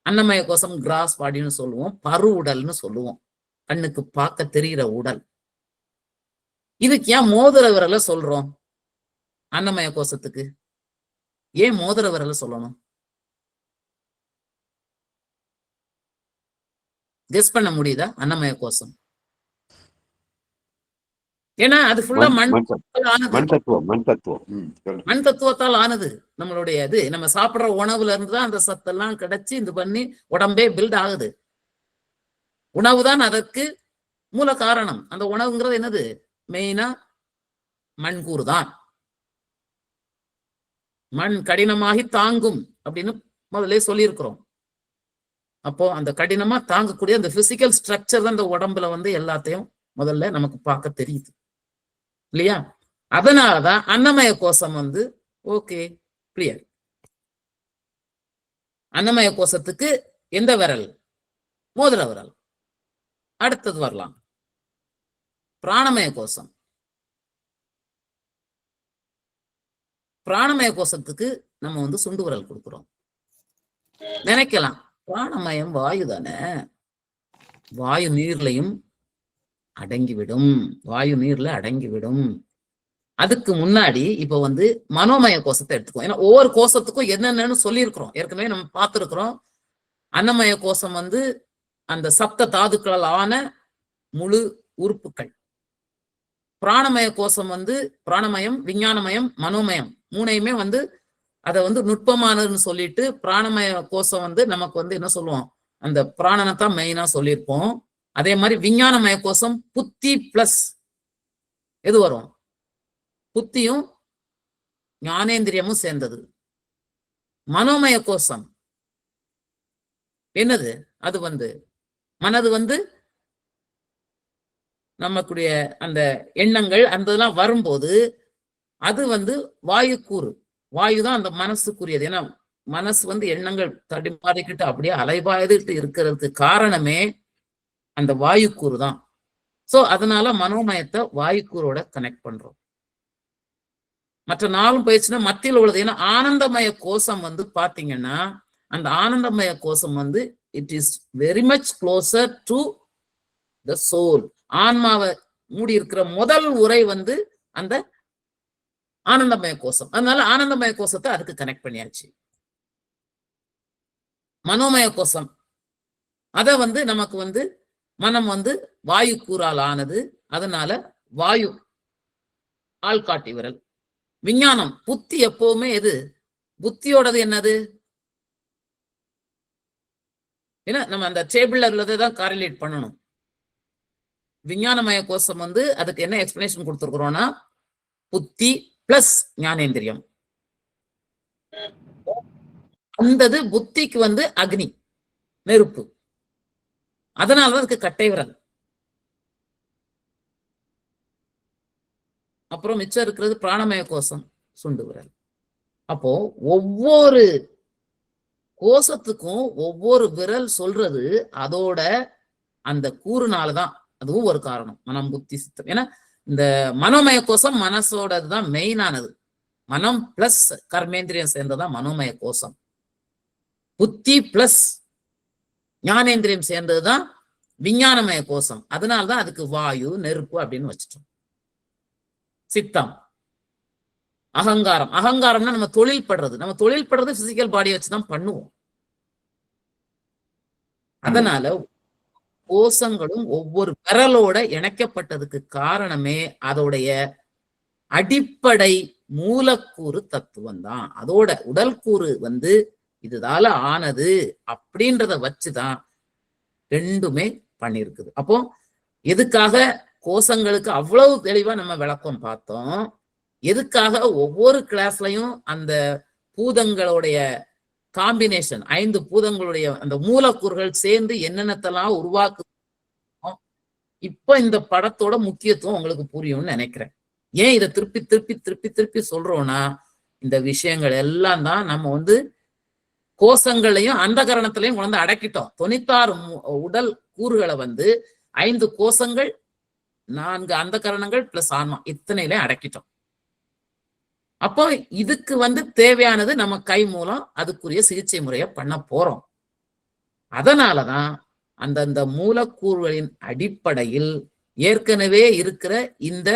அன்னமய கோஷம். கிராஸ் பாடின்னு சொல்லுவோம், பரு உடல்னு சொல்லுவோம், கண்ணுக்கு பார்க்க தெரிகிற உடல். இதுக்கு ஏன் மோதிர விரல சொல்றோம்? அன்னமய கோஷத்துக்கு ஏன் மோதிர விரல சொல்லணும்? கெஸ் பண்ண முடியுதா? அன்னமய கோஷம் ஏன்னா அது ஃபுல்லா மண் தத்துவத்தால் ஆனது. நம்மளுடைய இது நம்ம சாப்பிடுற உணவுல இருந்து தான் அந்த சத்தெல்லாம் கிடைச்சி இது பண்ணி உடம்பே பில்ட் ஆகுது. உணவு தான் அதற்கு மூல காரணம். அந்த உணவுங்கிறது என்னது? மெயினா மண்கூறு தான். மண் கடினமாகி தாங்கும் அப்படின்னு முதல்ல சொல்லியிருக்கிறோம். அப்போ அந்த கடினமா தாங்கக்கூடிய அந்த பிசிக்கல் ஸ்ட்ரக்சர் தான் இந்த உடம்புல வந்து எல்லாத்தையும் முதல்ல நமக்கு பார்க்க தெரியுது இல்லையா? அதனாலதான் அன்னமய கோஷம் வந்து ஓகே கிளியர். அன்னமய கோஷத்துக்கு எந்த விரல்? மோதிர விரல். அடுத்தது வரலாம் பிராணமய கோஷம். பிராணமய கோஷத்துக்கு நம்ம வந்து சுண்டு விரல் கொடுக்கிறோம். நினைக்கலாம் பிராணமயம் வாயு தானே, வாயு நீர்லையும் அடங்கிவிடும், வாயு நீர்ல அடங்கிவிடும். அதுக்கு முன்னாடி இப்ப வந்து மனோமய கோஷத்தை எடுத்துக்கோ. ஏன்னா ஒவ்வொரு கோஷத்துக்கும் என்னென்னு சொல்லியிருக்கிறோம், ஏற்கனவே நம்ம பார்த்திருக்கிறோம். அன்னமய கோஷம் வந்து அந்த சப்த தாதுக்களால் ஆன முழு உறுப்புகள். பிராணமய கோஷம் வந்து பிராணமயம், விஞ்ஞானமயம், மனோமயம் மூணையுமே வந்து அதை வந்து நுட்பமானதுன்னு சொல்லிட்டு பிராணமய கோஷம் வந்து நமக்கு வந்து என்ன சொல்லுவோம், அந்த பிராணனை தான் மெயினா சொல்லியிருப்போம். அதே மாதிரி விஞ்ஞானமய கோஷம் புத்தி பிளஸ் எது வரும்? புத்தியும் ஞானேந்திரியமும் சேர்ந்தது. மனோமய கோஷம் என்னது? அது வந்து மனது வந்து நமக்குடைய அந்த எண்ணங்கள் அந்த இதெல்லாம் வரும்போது அது வந்து வாயு கூறு. வாயுதான் அந்த மனசுக்குரியது. ஏன்னா மனசு வந்து எண்ணங்கள் தடிமாறிக்கிட்டு அப்படியே அலைபாய்ந்துட்டு இருக்கிறதுக்கு காரணமே அந்த வாயுக்கூறு தான். சோ அதனால மனோமயத்தை வாயுக்கூறோட கனெக்ட் பண்றோம். மற்ற நாளும் போயிடுச்சுன்னா மத்தியில் உள்ளது. ஏன்னா ஆனந்தமய கோஷம் வந்து பாத்தீங்கன்னா அந்த ஆனந்தமய கோஷம் வந்து it is very much closer to the soul. ஆன்மாவை மூடி இருக்கிற முதல் உரை வந்து அந்த ஆனந்தமய கோஷம். அதனால ஆனந்தமய கோஷத்தை அதுக்கு கனெக்ட் பண்ணியாச்சு. மனோமய கோஷம் அத வந்து நமக்கு வந்து மனம் வந்து வாயு கூறால் ஆனது. அதனால வாயு ஆள்காட்டி விரல். விஞ்ஞானம் புத்தி எப்பவுமே எது? புத்தியோடது என்னது? ஏன்னா நம்ம அந்த டேபிள்ல உள்ளதான் காரிலேட் பண்ணணும். விஞ்ஞானமய கோஷம் வந்து அதுக்கு என்ன எக்ஸ்பிளனேஷன் கொடுத்துருக்குறோம்னா புத்தி பிளஸ் ஞானேந்திரியம். அந்தது புத்திக்கு வந்து அக்னி, நெருப்பு. அதனாலதான் அதுக்கு கட்டை விரல். அப்புறம் மிச்சம் இருக்கிறது பிராணமய கோஷம், சுண்டு விரல். அப்போ ஒவ்வொரு கோஷத்துக்கும் ஒவ்வொரு விரல் சொல்றது அதோட அந்த கூறுனாலதான். அதுவும் ஒரு காரணம், மனம் புத்தி சித்தம். ஏன்னா இந்த மனோமய கோஷம் மனசோடதுதான் மெயினானது. மனம் பிளஸ் கர்மேந்திரியம் சேர்ந்ததுதான் மனோமய கோஷம். புத்தி பிளஸ் ஞானேந்திரியம் சேர்ந்ததுதான் விஞ்ஞானமய கோஷம். அதனால்தான் அதுக்கு வாயு, நெருப்பு அப்படின்னு வச்சுட்டோம். சித்தம், அகங்காரம். அகங்காரம்னா நம்ம தொழில் படுறது. நம்ம தொழில் படுறது பிசிக்கல் பாடியை வச்சுதான் பண்ணுவோம். அதனால கோஷங்களும் ஒவ்வொரு விரலோட இணைக்கப்பட்டதுக்கு காரணமே அதோடைய அடிப்படை மூலக்கூறு தத்துவம் தான். அதோட உடல் கூறு வந்து இதுதால ஆனது அப்படின்றத வச்சுதான் ரெண்டுமே பண்ணிருக்குது. அப்போ எதுக்காக கோஷங்களுக்கு அவ்வளவு தெளிவா நம்ம விளக்கம் பார்த்தோம், எதுக்காக ஒவ்வொரு கிளாஸ்லயும் அந்த பூதங்களுடைய காம்பினேஷன், 5 பூதங்களுடைய அந்த மூலக்கூறுகள் சேர்ந்து என்னென்னத்தெல்லாம் உருவாக்கு. இப்ப இந்த படத்தோட முக்கியத்துவம் உங்களுக்கு புரியும்னு நினைக்கிறேன். ஏன் இதை திருப்பி திருப்பி திருப்பி திருப்பி சொல்றோம்னா, இந்த விஷயங்கள் எல்லாம் தான் நம்ம வந்து கோஷங்களையும் அந்த கரணத்திலையும் வந்து அடக்கிட்டோம். 96 உடல் கூறுகளை வந்து 5 கோஷங்கள், 4 அந்த கரணங்கள் பிளஸ் ஆன்மா, இத்தனையிலையும் அடக்கிட்டோம். அப்போ இதுக்கு வந்து தேவையானது நம்ம கை மூலம் அதுக்குரிய சிகிச்சை முறையை பண்ண போறோம். அதனாலதான் அந்தந்த மூலக்கூறுகளின் அடிப்படையில் ஏற்கனவே இருக்கிற இந்த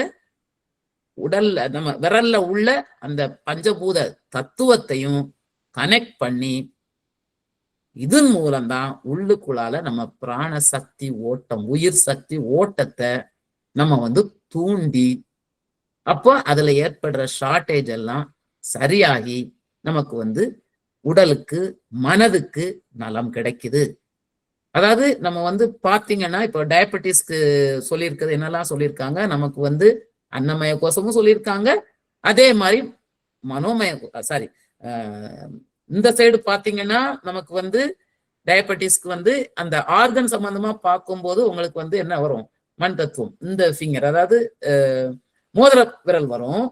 உடல்ல நம்ம விரல்ல உள்ள அந்த பஞ்சபூத தத்துவத்தையும் கனெக்ட் பண்ணி இதன் மூலம்தான் உள்ளுக்குள்ளால நம்ம பிராண சக்தி ஓட்டம், உயிர் சக்தி ஓட்டத்தை நம்ம வந்து தூண்டி, அப்போ அதுல ஏற்படுற ஷார்டேஜ் எல்லாம் சரியாகி நமக்கு வந்து உடலுக்கு மனதுக்கு நலம் கிடைக்குது. அதாவது நம்ம வந்து பாத்தீங்கன்னா இப்போ டயபெட்டிஸ்க்கு சொல்லியிருக்கிறது என்னெல்லாம் சொல்லியிருக்காங்க, நமக்கு வந்து அன்னமய கோஷமும் சொல்லியிருக்காங்க, அதே மாதிரி மனோமய சாரி இந்த சைடு பாத்தீங்கன்னா நமக்கு வந்து டயபெட்டிஸ்க்கு வந்து அந்த ஆர்கன் சம்பந்தமா பார்க்கும்போது உங்களுக்கு வந்து என்ன வரும், மண் தத்துவம், இந்த ஃபிங்கர் அதாவது மோதிர விரல் வரும்.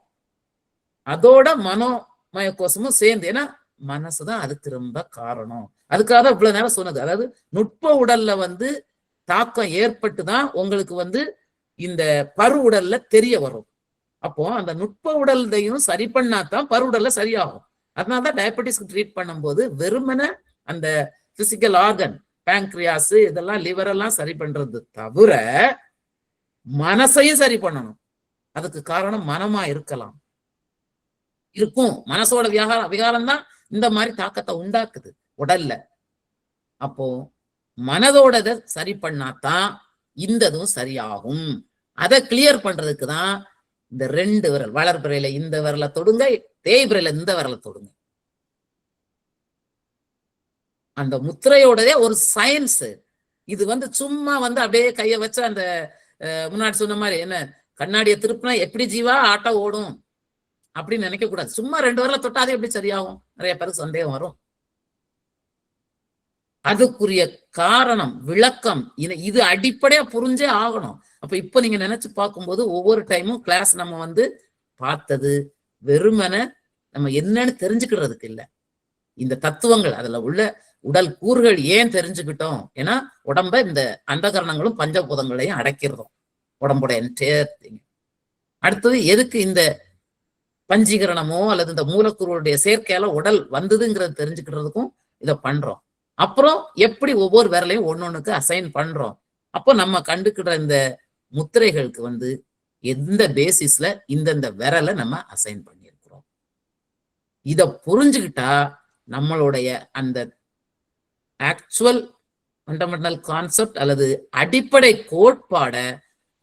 அதோட மனோமய கோஷமும் சேர்ந்து, ஏன்னா மனசுதான் அதுக்கு ரொம்ப காரணம். அதுக்காக தான் இவ்வளவு நேரம் சொன்னது. அதாவது நுட்ப உடல்ல வந்து தாக்கம் ஏற்பட்டுதான் உங்களுக்கு வந்து இந்த பரு உடல்ல தெரிய வரும். அப்போ அந்த நுட்ப உடல்தையும் சரி பண்ணாதான் பரு உடல்ல சரியாகும். அதனாலதான் டயபெட்டிஸ்க்கு ட்ரீட் பண்ணும்போது வெறுமனே அந்த பிசிக்கல் ஆர்கன், பேங்க்ரியாஸ், இதெல்லாம் லிவர் எல்லாம் சரி பண்றது தவிர மனசையும் சரி பண்ணணும். அதுக்கு காரணம் மனமா இருக்கலாம், இருக்கும். மனசோட விகாரம் தான் இந்த மாதிரி தாக்கத்தை உண்டாக்குது உடல்ல. அப்போ மனதோட சரி பண்ணாதான் இந்ததும் சரியாகும். அதை கிளியர் பண்றதுக்கு தான் இந்த 2 விரல், வளர்பிறையில இந்த விரலை தொடுங்க, தேய்பிறையில இந்த விரலை தொடுங்க. அந்த முத்திரையோடதே ஒரு சயின்ஸ். இது வந்து சும்மா வந்து அப்படியே கையை வச்சு அந்த முன்னாடி சொன்ன மாதிரி என்ன கண்ணாடியை திருப்பினா எப்படி ஜீவா ஆட்டோ ஓடும் அப்படின்னு நினைக்க கூடாது. சும்மா 2 விரலை தொட்டாதே எப்படி சரியாகும், நிறைய பேருக்கு சந்தேகம் வரும். அதுக்குரிய காரணம், விளக்கம், இது அடிப்படையா புரிஞ்சே ஆகணும். அப்ப இப்ப நீங்க நினைச்சு பார்க்கும்போது ஒவ்வொரு டைமும் கிளாஸ் நம்ம வந்து பார்த்தது வெறுமனை நம்ம என்னன்னு தெரிஞ்சுக்கிறதுக்கு இல்ல, இந்த தத்துவங்கள் அதுல உள்ள உடல் கூறுகள் ஏன் தெரிஞ்சுக்கிட்டோம், ஏன்னா உடம்ப இந்த அந்தகரணங்களும் பஞ்சபூதங்களையும் அடக்கிறதும் உடம்போட என்டையர் திங். அடுத்தது எதுக்கு இந்த பஞ்சீகரணமோ அல்லது இந்த மூலக்கூறுடைய சேர்க்கையால உடல் வந்ததுங்கிறது தெரிஞ்சுக்கிறதுக்கும் இதை பண்றோம். அப்புறம் எப்படி ஒவ்வொரு விரலையும் ஒன்னொன்னுக்கு அசைன் பண்றோம். அப்போ நம்ம கண்டுக்கிற இந்த முத்திரைகளுக்கு வந்து எந்த பேசிஸ்ல இந்தந்த விரலை நம்ம அசைன் பண்ணியிருக்கிறோம். இத புரிஞ்சுக்கிட்டா நம்மளுடைய அந்த ஆக்சுவல் ஃபண்டமெண்டல் கான்செப்ட் அல்லது அடிப்படை கோட்பாட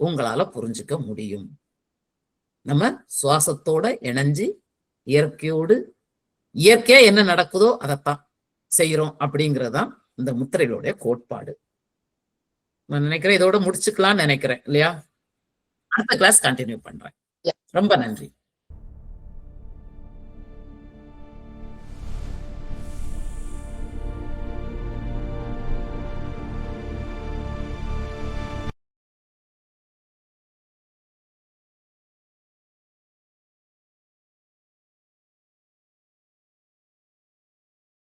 உங்களால புரிஞ்சுக்க முடியும். நம்ம சுவாசத்தோட இணைஞ்சு இயற்கையோடு இயற்கையா என்ன நடக்குதோ அதைத்தான் செய்யறோம் அப்படிங்கறதுதான் இந்த முத்திரைகளுடைய கோட்பாடு. நான் நினைக்கிறேன் இதோட முடிச்சுக்கலாம்னு நினைக்கிறேன் இல்லையா? அடுத்த கிளாஸ் கண்டினியூ பண்றேன். ரொம்ப நன்றி.